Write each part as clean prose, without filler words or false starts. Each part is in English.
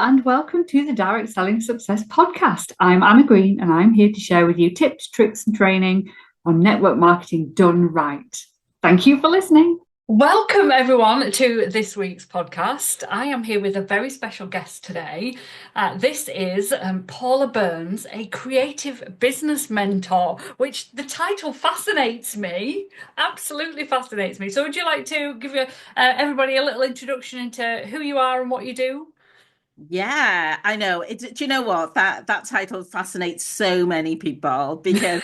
and welcome to the Direct Selling Success Podcast. I'm Anna Green, and I'm here to share with you tips, tricks, and training on network marketing done right. Thank you for listening. Welcome, everyone, to this week's podcast. I am here with a very special guest today. This is Paula Burns, a creative business mentor, which the title fascinates me, absolutely fascinates me. So would you like to give everybody a little introduction into who you are and what you do? Yeah, I know. Do you know what? That title fascinates so many people because,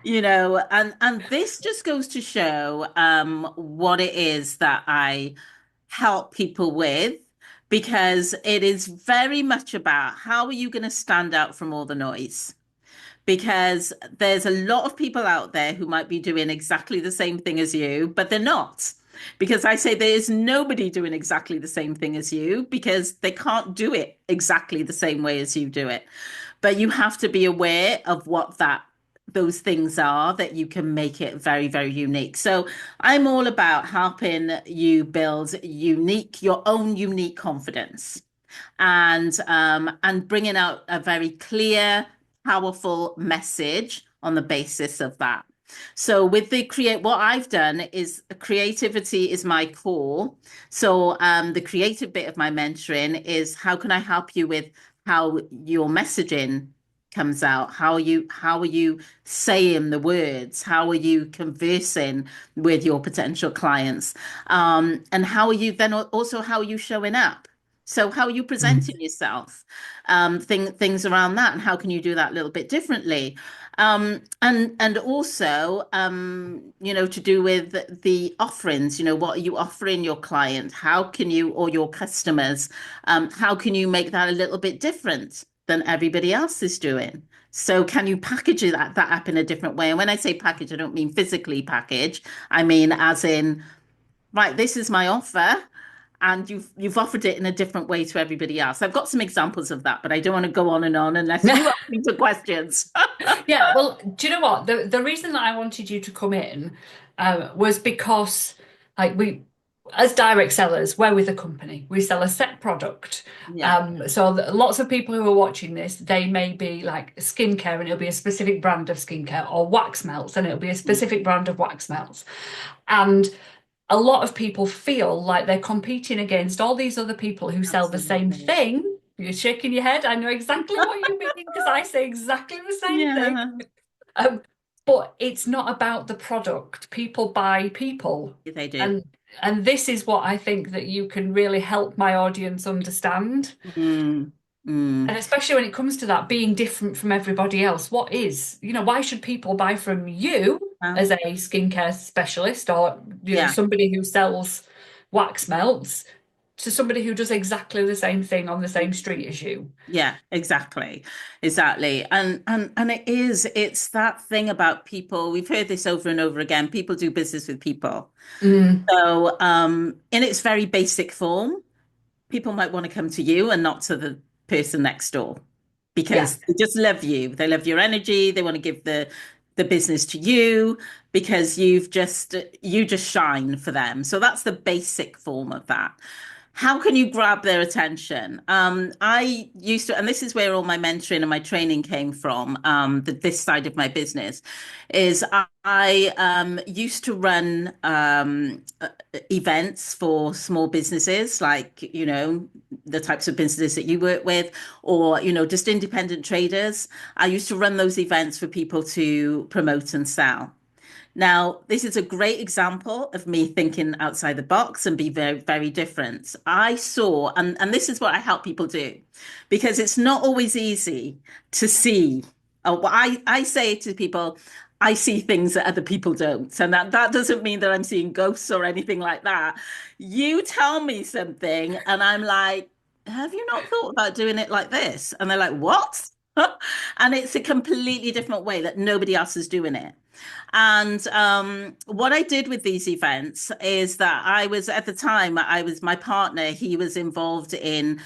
and this just goes to show what it is that I help people with because it is very much about how are you going to stand out from all the noise? Because there's a lot of people out there who might be doing exactly the same thing as you, but they're not. Because I say there is nobody doing exactly the same thing as you because they can't do it exactly the same way as you do it. But you have to be aware of what those things are that you can make it very, very unique. So I'm all about helping you build your own unique confidence and bringing out a very clear, powerful message on the basis of that. So with what I've done is creativity is my core. So the creative bit of my mentoring is how can I help you with how your messaging comes out? How are you saying the words? How are you conversing with your potential clients? And how are you then also how are you showing up? So how are you presenting yourself? Things around that, and how can you do that a little bit differently? And also, to do with the offerings, what are you offering your client? How can you, or your customers, how can you make that a little bit different than everybody else is doing? So can you package that up in a different way? And when I say package, I don't mean physically package. I mean as in, right, this is my offer, and you've offered it in a different way to everybody else. I've got some examples of that, but I don't want to go on and on unless you ask me some questions. Yeah, well, do you know what? The reason that I wanted you to come in was because, as direct sellers, we're with a company. We sell a set product. Yeah, Lots of people who are watching this, they may be like skincare, and it'll be a specific brand of skincare, or wax melts, and it'll be a specific brand of wax melts. And a lot of people feel like they're competing against all these other people who sell the same absolutely. thing. You're shaking your head. I know exactly what you mean because I say exactly the same thing. Yeah, Um, but it's not about the product. People buy people. they do. And and this is what I think that you can really help my audience understand. Mm, And mm. especially when it comes to that being different from everybody else, why should people buy from you Uh, as a skincare specialist or yeah. somebody who sells wax melts to somebody who does exactly the same thing on the same street as you? Yeah, exactly. Exactly. And it's that thing about people. We've heard this over and over again. People do business with people. Mm, So, in its very basic form, people might want to come to you and not to the person next door yeah. because they just love you. They love your energy. They want to give the business to you because you just shine for them. So that's the basic form of that. How can you grab their attention? I used to, and this is where all my mentoring and my training came from. This side of my business is I used to run events for small businesses, like the types of businesses that you work with, or just independent traders. I used to run those events for people to promote and sell. Now, this is a great example of me thinking outside the box and be very, very different. I saw, and this is what I help people do, because it's not always easy to see. I say to people, I see things that other people don't. And that doesn't mean that I'm seeing ghosts or anything like that. You tell me something, and I'm like, have you not thought about doing it like this? And they're like, what? And it's a completely different way that nobody else is doing it. And what I did with these events is that I was at the time, I was my partner, he was involved in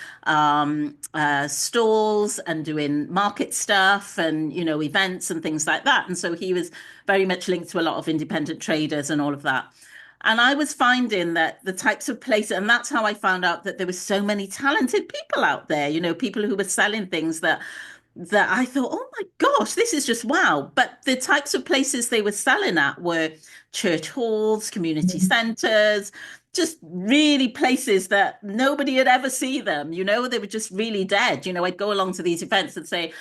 stalls and doing market stuff and, events and things like that. And so he was very much linked to a lot of independent traders and all of that. And I was finding that the types of places, and that's how I found out that there were so many talented people out there, people who were selling things that I thought, oh my gosh, this is just wow. But the types of places they were selling at were church halls, community Mhm. centers, just really places that nobody had ever seen them, they were just really dead. I'd go along to these events and say,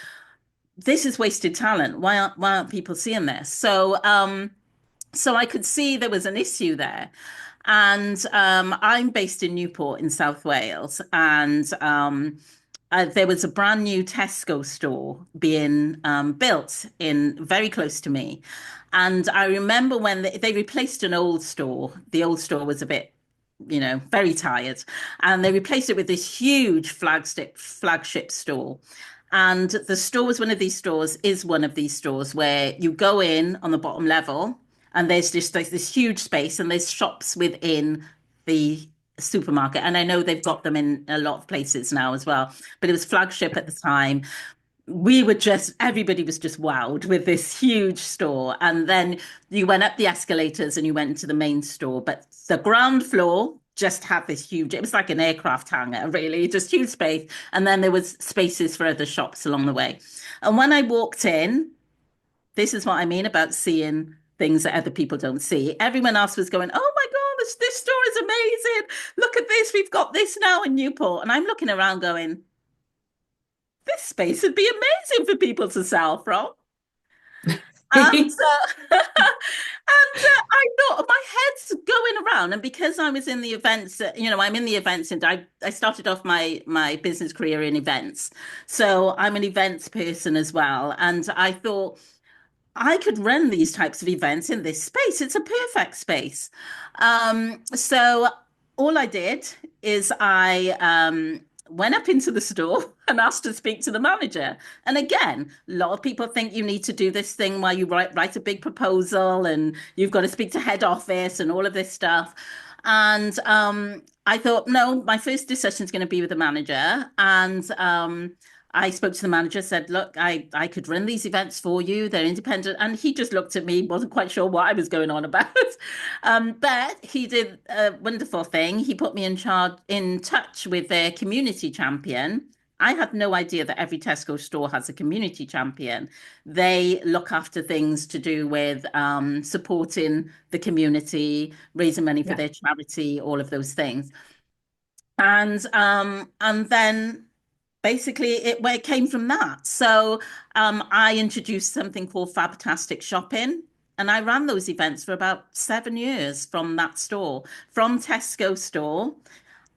this is wasted talent. Why aren't people seeing this? So I could see there was an issue there. And I'm based in Newport in South Wales, and there was a brand new Tesco store being built in very close to me. And I remember when they replaced an old store. The old store was a bit, very tired, and they replaced it with this huge flagship store. And the store was one of these stores, is one of these stores where you go in on the bottom level, and there's just like this huge space, and there's shops within the supermarket. And I know they've got them in a lot of places now as well, but it was flagship at the time. Everybody was just wowed with this huge store. And then you went up the escalators and you went into the main store. But the ground floor just had this huge, it was like an aircraft hangar, really, just huge space. And then there was spaces for other shops along the way. And when I walked in, this is what I mean about seeing things that other people don't see. Everyone else was going, oh my God, this store is amazing. Look at this. We've got this now in Newport. And I'm looking around going, this space would be amazing for people to sell from. And I thought my head's going around, and because I was in the events, I'm in the events, and I started off my business career in events, so I'm an events person as well. And I thought I could run these types of events in this space. It's a perfect space. So all I did is I went up into the store and asked to speak to the manager. And again, a lot of people think you need to do this thing where you write a big proposal and you've got to speak to head office and all of this stuff. And I thought, no, my first discussion is going to be with the manager. And I spoke to the manager, said, look, I could run these events for you. They're independent. And he just looked at me, wasn't quite sure what I was going on about. But he did a wonderful thing. He put me in touch with their community champion. I had no idea that every Tesco store has a community champion. They look after things to do with supporting the community, raising money for Yeah. their charity, all of those things. And then basically where it came from that. So I introduced something called Fabtastic Shopping. And I ran those events for about 7 years from that store, from Tesco store.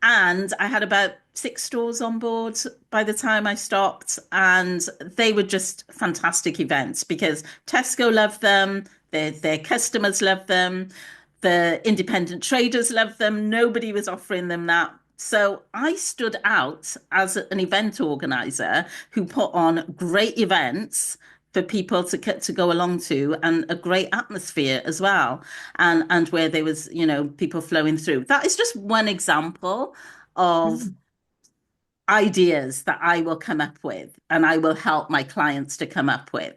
And I had about 6 stores on board by the time I stopped. And they were just fantastic events because Tesco loved them, their customers loved them, the independent traders loved them. Nobody was offering them that. So I stood out as an event organizer who put on great events for people to go along to, and a great atmosphere as well, and where there was people flowing through. That is just one example of Mm. ideas that I will come up with and I will help my clients to come up with.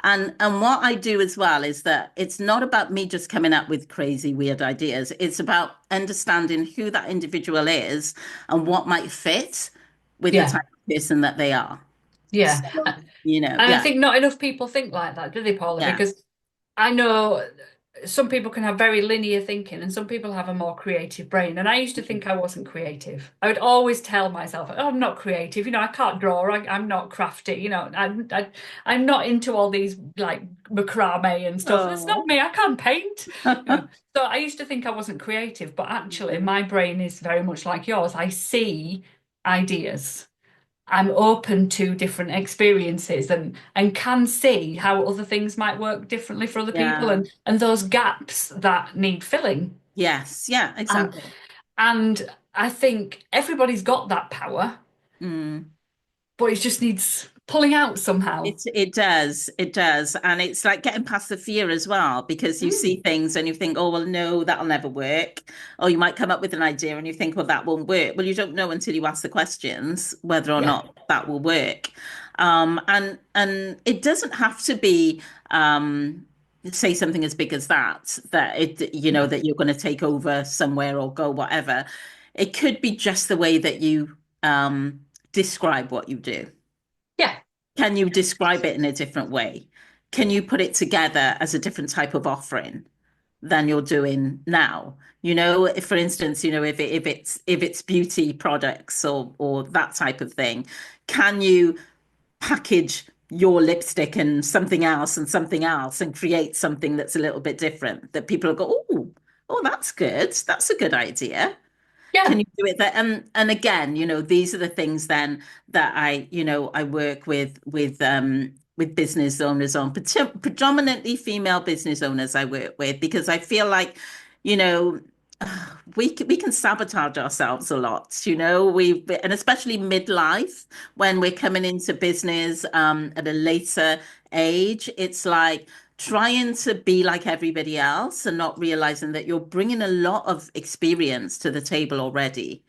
And what I do as well is that it's not about me just coming up with crazy weird ideas. It's about understanding who that individual is and what might fit with the Yeah. type of person that they are. Yeah. So, And I yeah, think not enough people think like that, do they, Paula? yeah. Because I know some people can have very linear thinking and some people have a more creative brain. And I used to think I wasn't creative. I would always tell myself, oh, I'm not creative. I can't draw. I'm not crafty. I'm not into all these like macrame and stuff. That's not Oh. me. I can't paint. So I used to think I wasn't creative, but actually my brain is very much like yours. I see ideas. I'm open to different experiences and can see how other things might work differently for other people Yeah. and those gaps that need filling. Yes. Yeah, And exactly. and I think everybody's got that power, Mm. but it just needs pulling out somehow. It does, and it's like getting past the fear as well because you see Mm, things and you think, oh well, no, that'll never work, or you might come up with an idea and you think, well, that won't work. Well, you don't know until you ask the questions whether or yeah. not that will work, and it doesn't have to be say something as big as that, that it, Yeah. that you're going to take over somewhere or go whatever. It could be just the way that you describe what you do. Yeah. Can you describe it in a different way? Can you put it together as a different type of offering than you're doing now? If, for instance, if it's beauty products or that type of thing, can you package your lipstick and something else and create something that's a little bit different that people will go, oh, that's good. That's a good idea. Yeah. Can you do it there? And again, these are the things then that I work with business owners on, predominantly female business owners I work with, because I feel like, you know, we can sabotage ourselves a lot, and especially midlife when we're coming into business at a later age. It's like trying to be like everybody else and not realizing that you're bringing a lot of experience to the table already,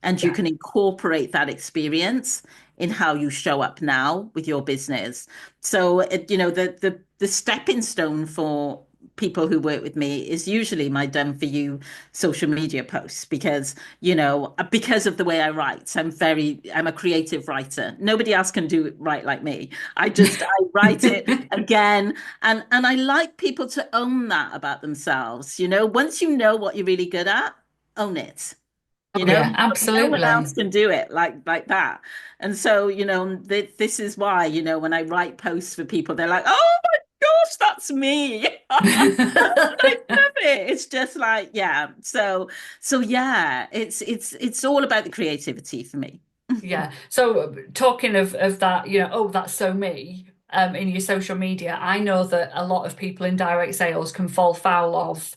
and you Yeah. can incorporate that experience in how you show up now with your business. So the stepping stone for people who work with me is usually my done for you social media posts, because of the way I write. I'm a creative writer. Nobody else can do it right like me. I write it again, and I like people to own that about themselves. Once you know what you're really good at, own it. Oh, yeah, No one else absolutely. can do it like that. And so, this is why, when I write posts for people, they're like, "Oh my gosh, that's me." I love it. It's just like, yeah. So yeah, it's all about the creativity for me. Yeah. So talking of that, oh, that's so me, in your social media, I know that a lot of people in direct sales can fall foul of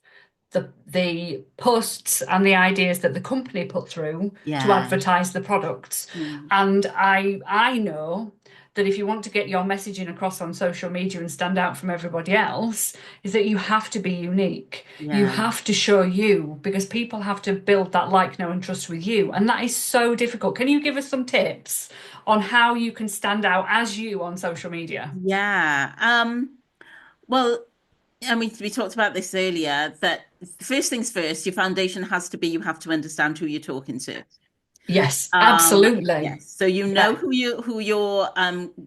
the posts and the ideas that the company put through to Yeah. advertise the products. Mm. And I know that if you want to get your messaging across on social media and stand out from everybody else, is that you have to be unique. You Yeah. have to show you, because people have to build that like, know, and trust with you. And that is so difficult. Can you give us some tips on how you can stand out as you on social media? Yeah. Well, I mean, we talked about this earlier, that first things first, your foundation has to be, you have to understand who you're talking to. Yes, absolutely. Yes. So Yeah. who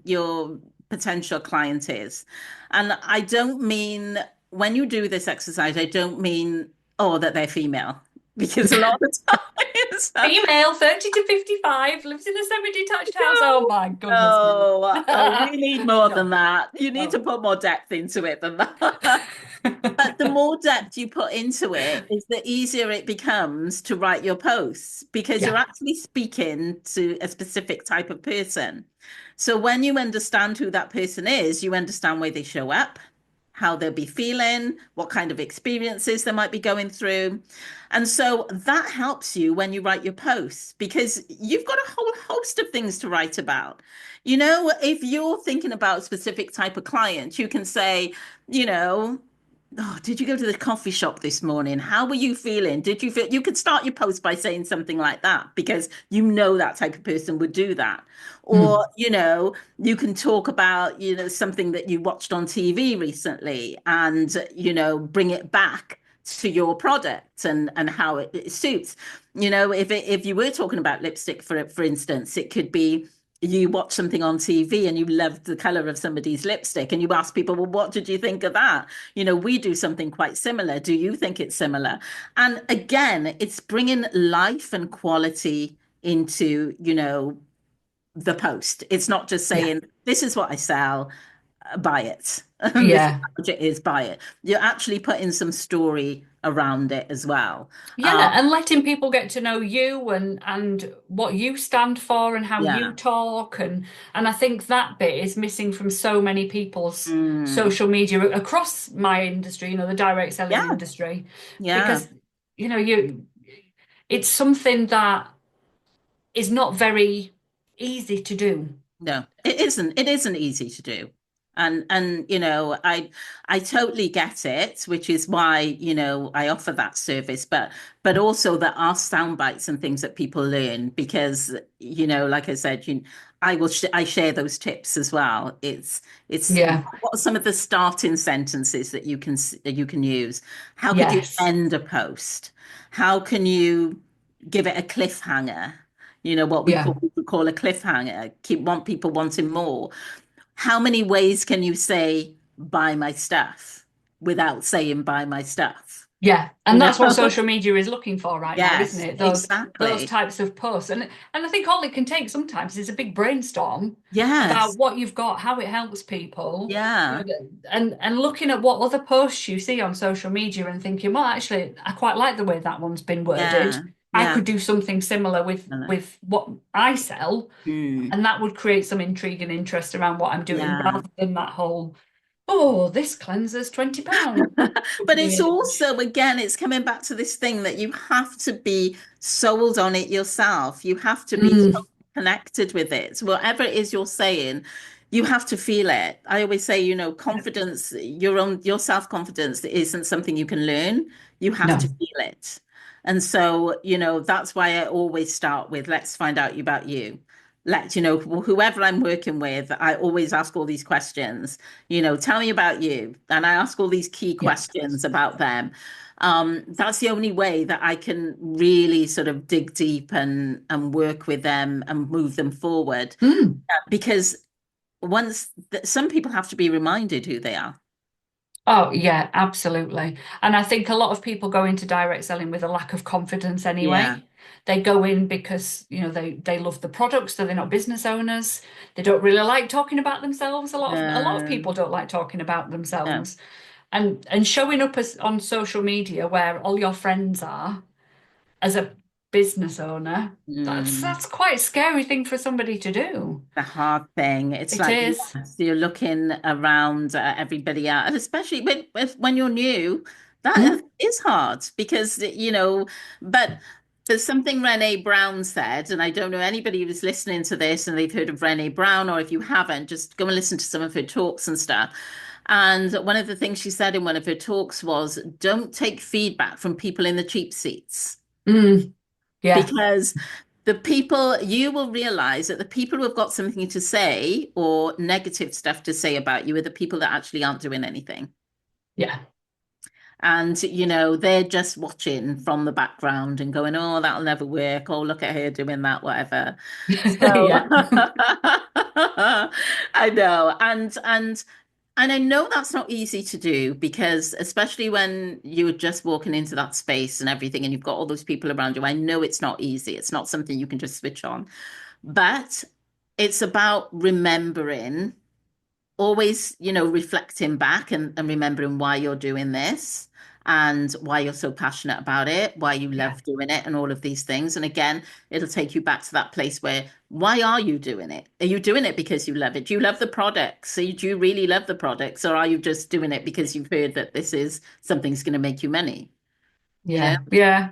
your potential client is. And I don't mean, when you do this exercise, I don't mean, oh, that they're female. Because a lot of times Female, 30 to 55, lives in a semi-detached house. Oh no, my goodness me. no, we need more than No. that. You need to Oh. put more depth into it than that. But the more depth you put into it, is the easier it becomes to write your posts, because you're Yeah, actually speaking to a specific type of person. So when you understand who that person is, you understand where they show up, how they'll be feeling, what kind of experiences they might be going through. And so that helps you when you write your posts, because you've got a whole host of things to write about. If you're thinking about a specific type of client, you can say, you know, oh, did you go to the coffee shop this morning? How were you feeling? Did you feel, you could start your post by saying something like that, because that type of person would do that. Or, mm, you can talk about, something that you watched on TV recently, and, bring it back to your product and how it suits. If you were talking about lipstick, for instance, it could be, you watch something on TV and you loved the color of somebody's lipstick, and you ask people, well, what did you think of that? We do something quite similar. Do you think it's similar? And again, it's bringing life and quality into, the post. It's not just yeah, saying, this is what I sell, buy it. This is yeah. how much it is, buy it. You're actually putting some story around it as well. Yeah, and letting people get to know you and what you stand for and how you Yeah. talk, and I think that bit is missing from so many people's Mm. social media across my industry, the direct selling Yeah. industry, Yeah. because it's something that is not very easy to do. No, it isn't. It isn't easy to do. And I totally get it, which is why, I offer that service. But also there are sound bites and things that people learn because, like I said, I share those tips as well. It's Yeah. what are some of the starting sentences that you can use? How could you Yes. end a post? How can you give it a cliffhanger? What Yeah. we would call a cliffhanger. Want people wanting more. How many ways can you say buy my stuff without saying buy my stuff? Yeah, You and know? that's what social media is looking for right now, isn't Yes, it? Those exactly. types of posts, and I think all it can take sometimes is a big brainstorm about Yes. what you've got, how it helps people, Yeah. and looking at what other posts you see on social media and thinking, well, actually, I quite like the way that one's been worded. Yeah. I Yeah. could do something similar with I know. with what I sell, Mm, and that would create some intrigue and interest around what I'm doing, yeah. rather than that whole, oh, this cleanser's £20. But it's also, again, it's coming back to this thing that you have to be sold on it yourself. You have to be so Mm, connected with it. So whatever it is you're saying, you have to feel it. I always say, confidence, your self-confidence isn't something you can learn. You have to no. feel it. And so, that's why I always start with, let's find out about you. Whoever I'm working with, I always ask all these questions, tell me about you. And I ask all these key Yeah. questions about them. That's the only way that I can really sort of dig deep and work with them and move them forward. Mm. Because some people have to be reminded who they are. Oh, yeah, absolutely. And I think a lot of people go into direct selling with a lack of confidence Yeah. anyway. They go in because, they love the product, so they're not business owners. They don't really like talking about themselves. A lot of No, people don't like talking about no. themselves. And showing up as on social media where all your friends are as a business owner, that's Mm. that's quite a scary thing for somebody to do. The hard thing. It's It like, is. yes, you're looking around at everybody else, and especially when you're new, that Mm, is hard because, but there's something Brené Brown said, and I don't know anybody who's listening to this and they've heard of Brené Brown, or if you haven't, just go and listen to some of her talks and stuff. And one of the things she said in one of her talks was, don't take feedback from people in the cheap seats mm, yeah, because you will realize that the people who have got something to say or negative stuff to say about you are the people that actually aren't doing anything. yeah. And, they're just watching from the background and going, oh, that'll never work. Oh, look at her doing that, whatever. So Yeah. I know. And I know that's not easy to do because especially when you're just walking into that space and everything and you've got all those people around you, I know it's not easy. It's not something you can just switch on. But it's about remembering, always, reflecting back and remembering why you're doing this and why you're so passionate about it, why you Yeah. love doing it, and all of these things. And again, it'll take you back to that place where, why are you doing it? Are you doing it because you love it? Do you love the products? So do you really love the products, or are you just doing it because you've heard that this is something's going to make you money? You know? Yeah. Yeah.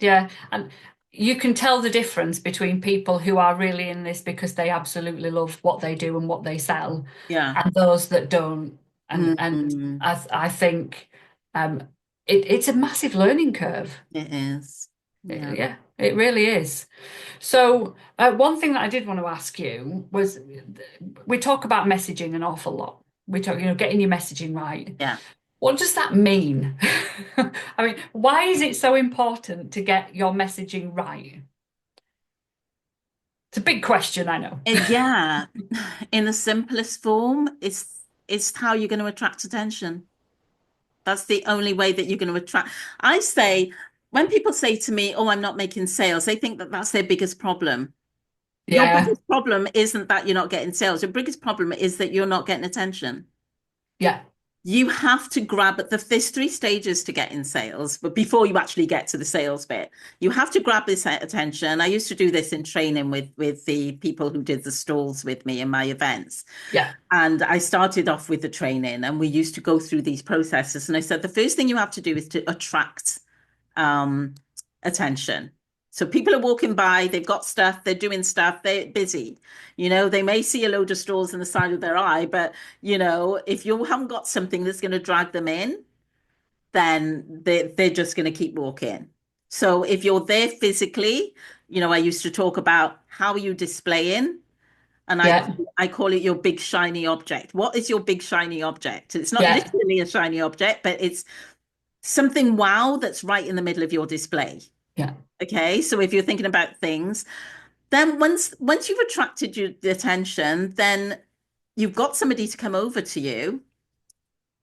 Yeah. And you can tell the difference between people who are really in this because they absolutely love what they do and what they sell, Yeah. and those that don't. And Mm, I think um, it's a massive learning curve. it is. Yeah. Yeah, it really is. So, one thing that I did want to ask you was, we talk about messaging an awful lot. We talk, getting your messaging right. Yeah. What does that mean? I mean, why is it so important to get your messaging right? It's a big question, I know. Yeah. In the simplest form, it's how you're going to attract attention. That's the only way that you're going to attract. I say, when people say to me, "Oh, I'm not making sales," they think that that's their biggest problem. Your Yeah, biggest problem isn't that you're not getting sales. Your biggest problem is that you're not getting attention. yeah, You have to grab at there's three stages to get in sales, but before you actually get to the sales bit, you have to grab this attention. I used to do this in training with the people who did the stalls with me in my events. yeah, And I started off with the training and we used to go through these processes. And I said, the first thing you have to do is to attract um, attention. So people are walking by, they've got stuff, they're doing stuff, they're busy. They may see a load of straws in the side of their eye, but if you haven't got something that's going to drag them in, then they're just going to keep walking. So if you're there physically, I used to talk about how are you displaying, and Yeah. I call it your big shiny object. What is your big shiny object? It's not Yeah. literally a shiny object, but it's something wow that's right in the middle of your display. Yeah. Okay, so if you're thinking about things, then once you've attracted the attention, then you've got somebody to come over to you,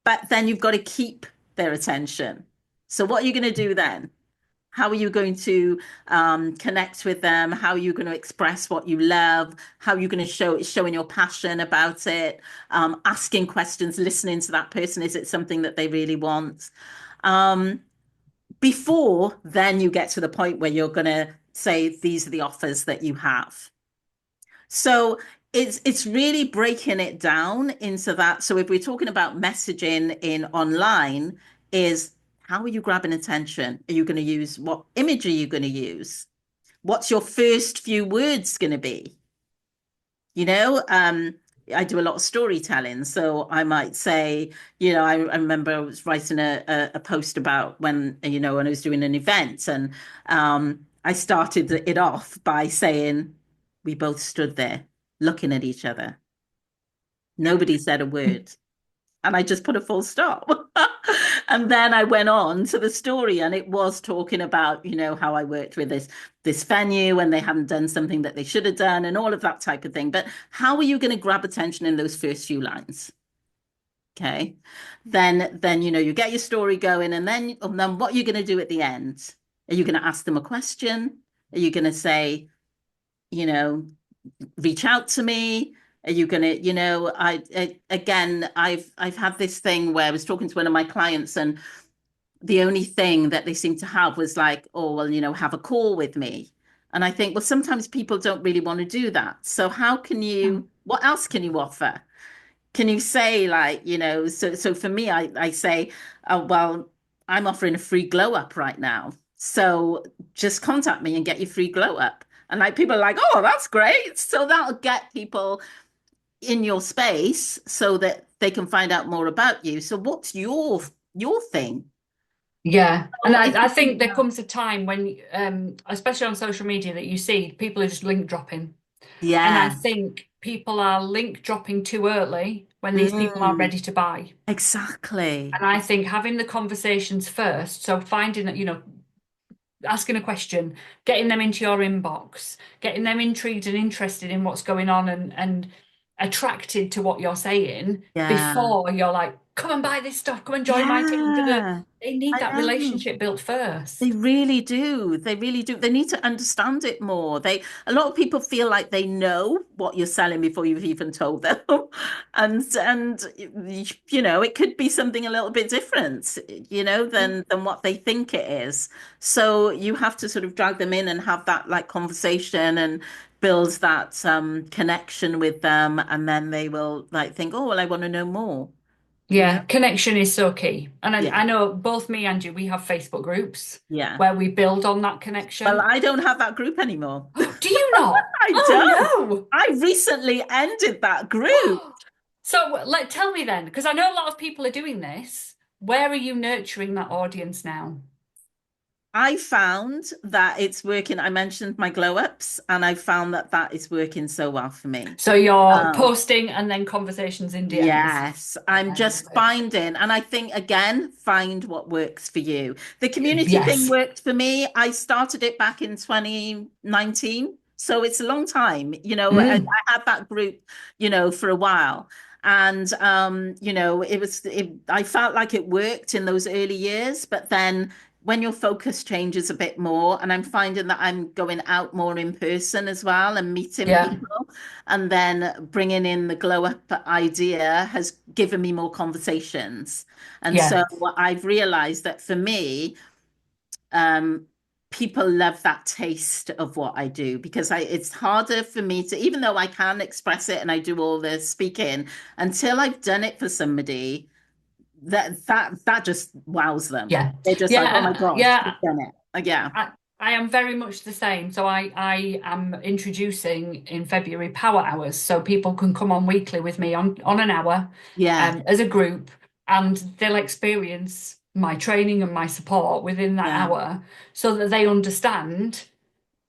but then you've got to keep their attention. So what are you going to do then? How are you going to connect with them? How are you going to express what you love? How are you going to showing your passion about it? Asking questions, listening to that person. Is it something that they really want? Um, Before then you get to the point where you're going to say, these are the offers that you have. So it's really breaking it down into that. So if we're talking about messaging in online, is how are you grabbing attention? Are you going to use what image are you going to use? What's your first few words going to be? You know, I do a lot of storytelling. So I might say, I remember I was writing a post about when I was doing an event, and I started it off by saying, we both stood there looking at each other. Nobody said a word. And I just put a full stop. And then I went on to the story, and it was talking about, how I worked with this venue and they hadn't done something that they should have done and all of that type of thing. But how are you going to grab attention in those first few lines? Okay. Then you get your story going, and then what are you going to do at the end? Are you going to ask them a question? Are you going to say, you know, reach out to me? Are you gonna, again, I've had this thing where I was talking to one of my clients, and the only thing that they seem to have was like, oh, well, have a call with me. And I think, well, sometimes people don't really want to do that. So what else can you offer? Can you say like, so for me, I say, oh, well, I'm offering a free glow up right now. So just contact me and get your free glow up. And like people are like, oh, that's great. So that'll get people in your space so that they can find out more about you. So what's your thing? Yeah. And Oh, I think there comes a time when, especially on social media, that you see people are just link dropping. And I yeah. think people are link dropping too early when these people are Mm, ready to buy. exactly. And I think having the conversations first, so finding that, asking a question, getting them into your inbox, getting them intrigued and interested in what's going on and attracted to what you're saying Yeah. before you're like, come and buy this stuff, come and join my team. Yeah. They need I that know. relationship built They first. really do. They really do. They need to understand it more. A lot of people feel like they know what you're selling before you've even told them. And it could be something a little bit different, than what they think it is. So you have to sort of drag them in and have that like conversation and build that connection with them, and then they will like think, oh, well, I want to know more. Yeah, connection is so key. And I Yeah. know both me and you, we have Facebook groups Yeah. where we build on that Well, connection. I don't have that group anymore. Do you not? I don't. Oh I recently ended that group. no. So tell me then, because I know a lot of people are doing this. Where are you nurturing that audience now? I found that it's working. I mentioned my glow ups, and I found that that is working so well for me. So you're Um, posting and then conversations in DMs. yes, Yeah, I'm I love just it. finding, and I think again, find what works for you. The community thing Yes. worked for me. I started it back in 2019, so it's a long time. I Mm, had that group, for a while. And I felt like it worked in those early years, but then when your focus changes a bit more, and I'm finding that I'm going out more in person as well and meeting yeah. people, and then bringing in the glow up idea has given me more conversations. And Yeah. so I've realized that for me, um, people love that taste of what I do, because it's harder for me to, even though I can express it and I do all the speaking, until I've done it for somebody, that just wows them. Yeah. They're just like, oh my Yeah. gosh, Yeah. you've done it. Yeah. I am very much the same. So I am introducing in February power hours, so people can come on weekly with me on an hour, Yeah, as a group, and they'll experience my training and my support within that yeah, hour, so that they understand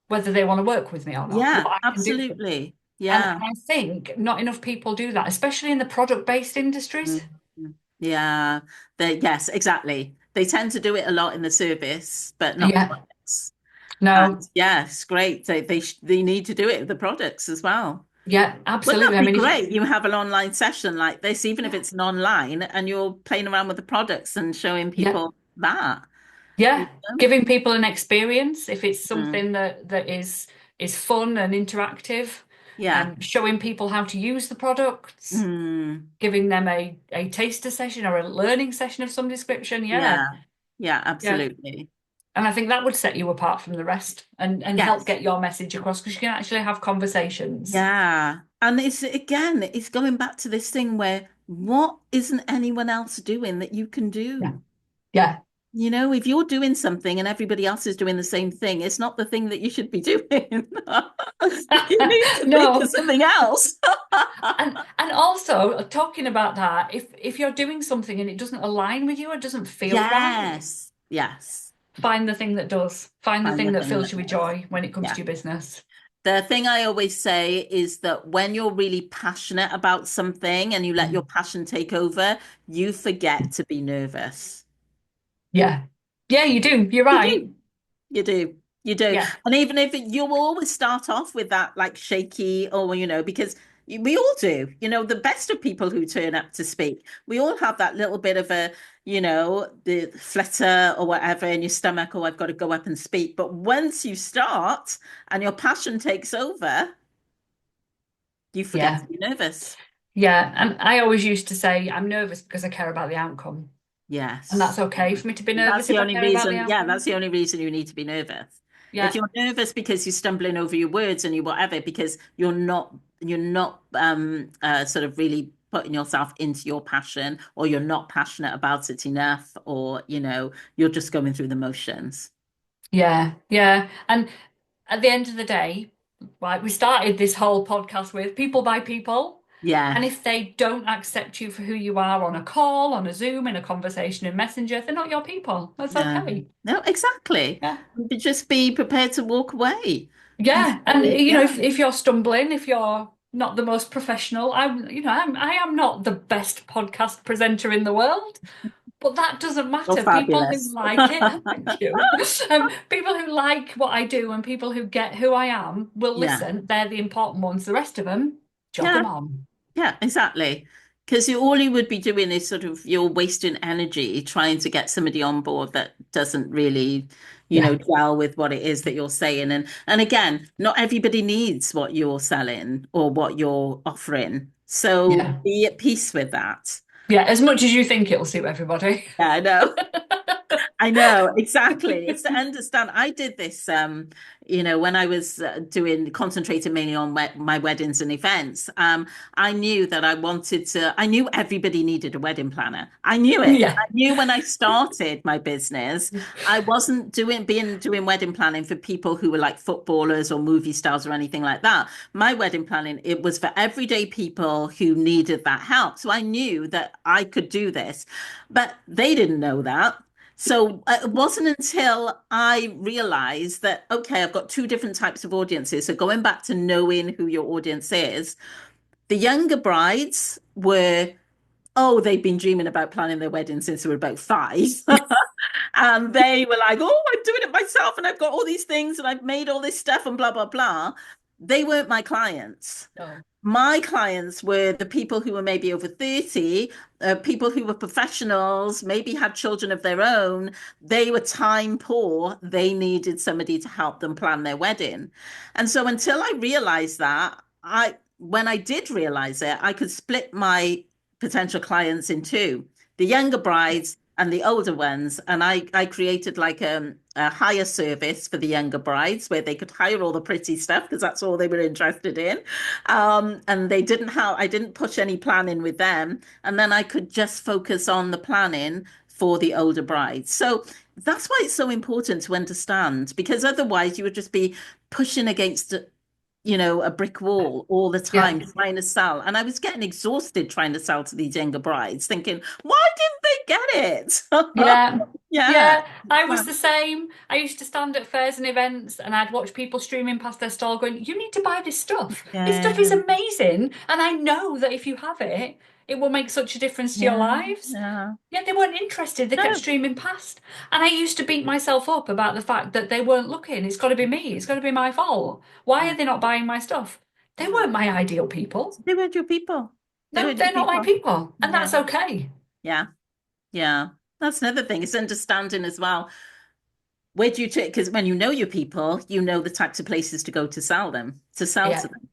whether they want to work with me or not, what yeah, I can do for them. absolutely. And Yeah. I think not enough people do that, especially in the product-based industries. Mhm. Yeah, yes, exactly. They tend to do it a lot in the service, but not the Yeah, products. And no, yes, great. They need to do it with the products as well. yeah, Wouldn't absolutely. that I be mean, if you, great? You have an online session like this, even if yeah, it's an online, and you're playing around with the products and showing yeah. people that. You Yeah, know? giving people an experience if it's Mm. something that is fun and interactive, Yeah. showing people how to use the products, Mm. giving them a taster session or a learning session of some description. Yeah, Yeah. Yeah, yeah. absolutely. And I think that would set you apart from the rest and help Yes. get your message across because you can actually have conversations. Yeah. And it's again, it's going back to this thing where what isn't anyone else doing that you can Yeah, do? yeah. You know, if you're doing something and everybody else is doing the same thing, it's not the thing that you should be doing. You need to think of No, something else. and also talking about that, if you're doing something and it doesn't align with you or doesn't feel right, Yes. Yes. find the thing that does. Find the Find thing the that thing fills that you with does. joy when it comes Yeah. to your business. The thing I always say is that when you're really passionate about something and you let your Mm. passion take over, you forget to be nervous. Yeah. Yeah, you do. You're You right. do. You do. You do. Yeah. And even if you will always start off with that like shaky, or, because we all do, the best of people who turn up to speak, we all have that little bit of the flutter or whatever in your stomach, oh, I've got to go up and speak. But once you start and your passion takes over, you forget Yeah. to be nervous. Yeah. And I always used to say, I'm nervous because I care about the outcome. And that's Yes. okay for me to be That's nervous the if I only care about the reason. Yeah, outcome. that's the only reason you need to be nervous. If Yeah. you're nervous because you're stumbling over your words and you whatever, because you're not sort of really putting yourself into your passion, or you're not passionate about it enough, or you're just going through the motions. Yeah. Yeah. And at the end of the day, like we started this whole podcast with people by people. Yeah. And if they don't accept you for who you are on a call, on a Zoom, in a conversation in Messenger, they're not your people. That's No. okay. No, exactly. Yeah. But just be prepared to walk away and Yeah. And say, you know, yeah, if you're stumbling, if you're not the most professional, I am not the best podcast presenter in the world. But that doesn't you're matter. People who fabulous. like it, thank you. People who like what I do and people who get who I am will Yeah. listen. They're the important ones. The rest of them, jog Yeah. them on. Yeah, exactly. Because all you would be doing is sort of you're wasting energy trying to get somebody on board that doesn't really, Yeah, gel with what it is that you're saying. And again, not everybody needs what you're selling or what you're offering. So yeah, be at peace with that. yeah. As much as you think it'll suit everybody. Yeah, I know. I know, exactly. It's to understand. I did this, when I was concentrating mainly on my weddings and events. I knew that I knew everybody needed a wedding planner. I knew it. Yeah, I knew when I started my business, I wasn't doing wedding planning for people who were like footballers or movie stars or anything like that. My wedding planning, it was for everyday people who needed that help. So I knew that I could do this, but they didn't know that. So it wasn't until I realized that, okay, I've got two different types of audiences. So going back to knowing who your audience is, the younger brides were, oh, they've been dreaming about planning their wedding since they were about 5. And they were like, oh, I'm doing it myself and I've got all these things and I've made all this stuff and blah, blah, blah. They weren't my clients. no. My clients were the people who were maybe over 30, people who were professionals, maybe had children of their own. They were time poor. They needed somebody to help them plan their wedding. And so until I realized that, when I did realize it, I could split my potential clients in two, the younger brides and the older ones. And I created like a hire service for the younger brides where they could hire all the pretty stuff because that's all they were interested in. And I didn't push any planning with them. And then I could just focus on the planning for the older brides. So that's why it's so important to understand, because otherwise you would just be pushing against a brick wall all the Yeah. time trying to sell. And I was getting exhausted trying to sell to these younger brides, thinking, why didn't they get it? Yeah. Yeah. Yeah, I was the same. I used to stand at fairs and events and I'd watch people streaming past their stall going, you need to buy this stuff. This stuff is Yeah. amazing. And I know that if you have it, it will make such a difference to your Yeah. lives. Yeah. Yet they weren't interested. They kept No. streaming past. And I used to beat myself up about the fact that they weren't looking. It's got to be me. It's got to be my fault. Why Yeah. are they not buying my stuff? They Yeah. weren't my ideal people. They weren't your people. They No, weren't your they're not my people. people. And Yeah. that's okay. Yeah. Yeah. That's another thing. It's understanding as well. Where do you take, because when you know your people, you know the types of places to go to sell them, to sell Yeah. to them.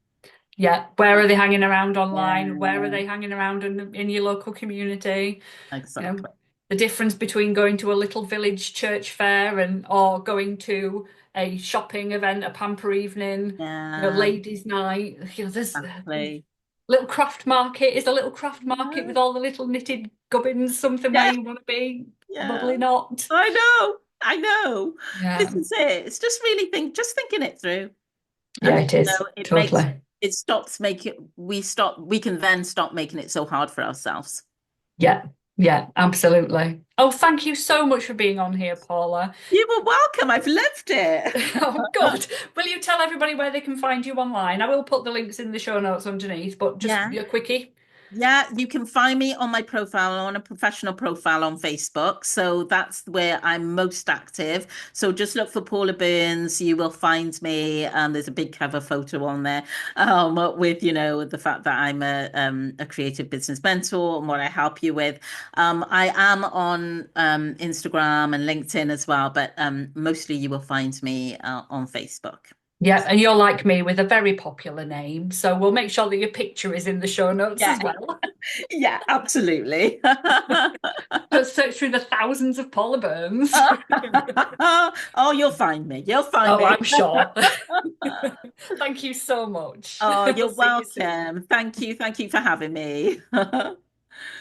Yeah. Where are they hanging around online? Where are Yeah, they hanging around in your local community? You know, exactly. the difference between going to a little village church fair and or going to a shopping event, a pamper evening, Yeah, ladies' night. There's exactly. little craft market. Is a little craft market Yeah, with all the little knitted gubbins something where yeah, you want to be? yeah. Probably not. I know. I know. Yeah. This is it. It's just really just thinking it through. Yeah, And it is. Totally. it stops making, we can then stop making it so hard for ourselves. Yeah. Yeah, absolutely. Oh, thank you so much for being on here, Paula. You were welcome. I've loved it. Oh, good. Will you tell everybody where they can find you online? I will put the links in the show notes underneath, but just Yeah. a quickie. Yeah, you can find me on my profile, on a professional profile on Facebook. So that's where I'm most active. So just look for Paula Burns. You will find me. There's a big cover photo on there, with, the fact that I'm a creative business mentor and what I help you with. I am on Instagram and LinkedIn as well, but mostly you will find me on Facebook. Yeah, and you're like me with a very popular name, so we'll make sure that your picture is in the show notes Yeah, as well. yeah, absolutely. Just search through the thousands of Paula Burns. Oh, you'll find me. You'll find Oh, me. I'm sure. Thank you so much. Oh, We'll you're see you soon. welcome. Thank you. Thank you for having me.